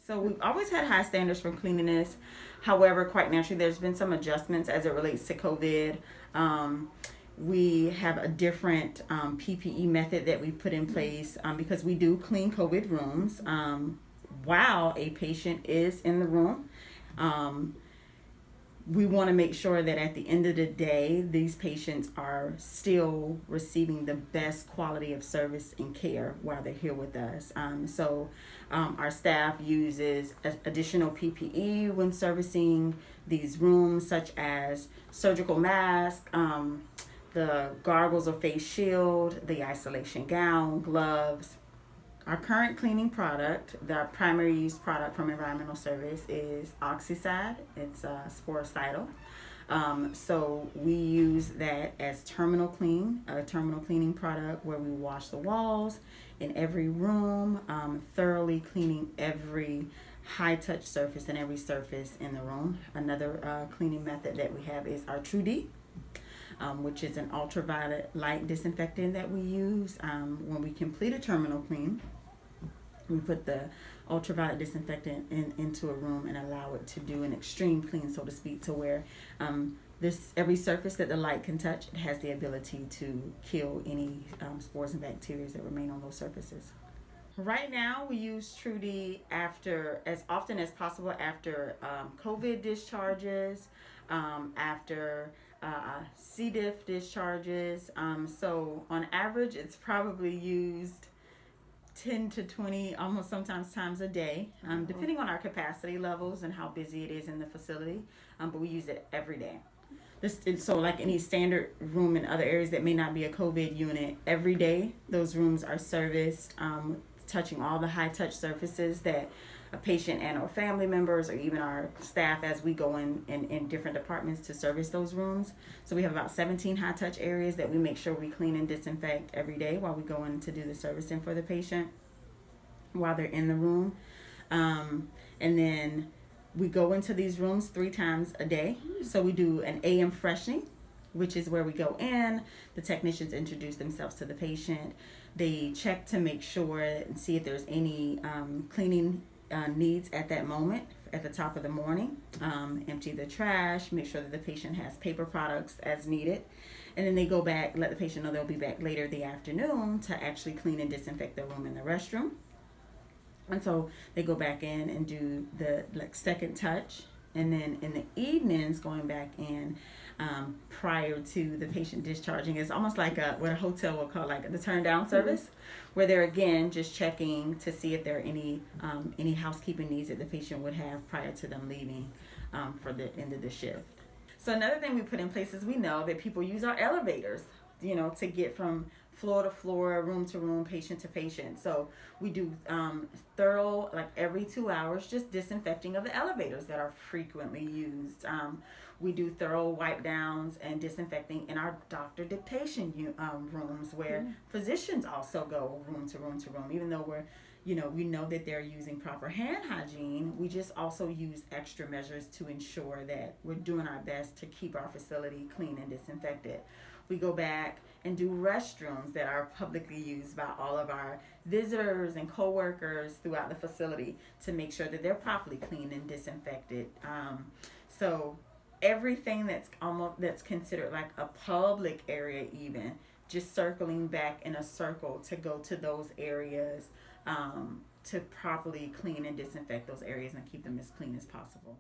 So we've always had high standards for cleanliness. However, quite naturally, there's been some adjustments as it relates to COVID. Um, we have a different PPE method that we put in place because we do clean COVID rooms while a patient is in the room. Um, we want to make sure that at the end of the day, these patients are still receiving the best quality of service and care while they're here with us. Our staff uses additional PPE when servicing these rooms, such as surgical mask, the goggles or face shield, the isolation gown, gloves. Our current cleaning product, the primary use product from Environmental Service, is Oxycide. It's sporicidal. So we use that as terminal cleaning product where we wash the walls in every room, thoroughly cleaning every high touch surface and every surface in the room. Another cleaning method that we have is our Trudy, which is an ultraviolet light disinfectant that we use when we complete a terminal clean. We put the ultraviolet disinfectant into a room and allow it to do an extreme clean, so to speak, to where every surface that the light can touch, it has the ability to kill any spores and bacteria that remain on those surfaces. Right now, we use Trudy after as often as possible after COVID discharges, after C. diff discharges. So on average, it's probably used 10 to 20, almost sometimes times a day, depending on our capacity levels and how busy it is in the facility. But we use it every day. So like any standard room in other areas that may not be a COVID unit, every day those rooms are serviced, touching all the high touch surfaces that a patient and or family members or even our staff as we go in different departments to service those rooms. So we have about 17 high touch areas that we make sure we clean and disinfect every day while we go in to do the servicing for the patient while they're in the room. And then we go into these rooms 3 times a day. So we do an AM freshening, which is where we go in, the technicians introduce themselves to the patient. They check to make sure and see if there's any cleaning needs at that moment at the top of the morning. Empty the trash, make sure that the patient has paper products as needed. And then they go back, let the patient know they'll be back later the afternoon to actually clean and disinfect the room and the restroom. And so they go back in and do the second touch. And then in the evenings, going back in prior to the patient discharging, it's almost like what a hotel will call like the turn down service, where they're again just checking to see if there are any housekeeping needs that the patient would have prior to them leaving for the end of the shift. So another thing we put in place is we know that people use our elevators, to get from floor to floor, room to room, patient to patient. So we do thorough, like every 2 hours, just disinfecting of the elevators that are frequently used. We do thorough wipe downs and disinfecting in our doctor dictation rooms where physicians also go room to room to room, even though we know that they're using proper hand hygiene. We just also use extra measures to ensure that we're doing our best to keep our facility clean and disinfected. We go back and do restrooms that are publicly used by all of our visitors and coworkers throughout the facility to make sure that they're properly cleaned and disinfected. So everything that's considered like a public area, even just circling back in a circle to go to those areas to properly clean and disinfect those areas and keep them as clean as possible.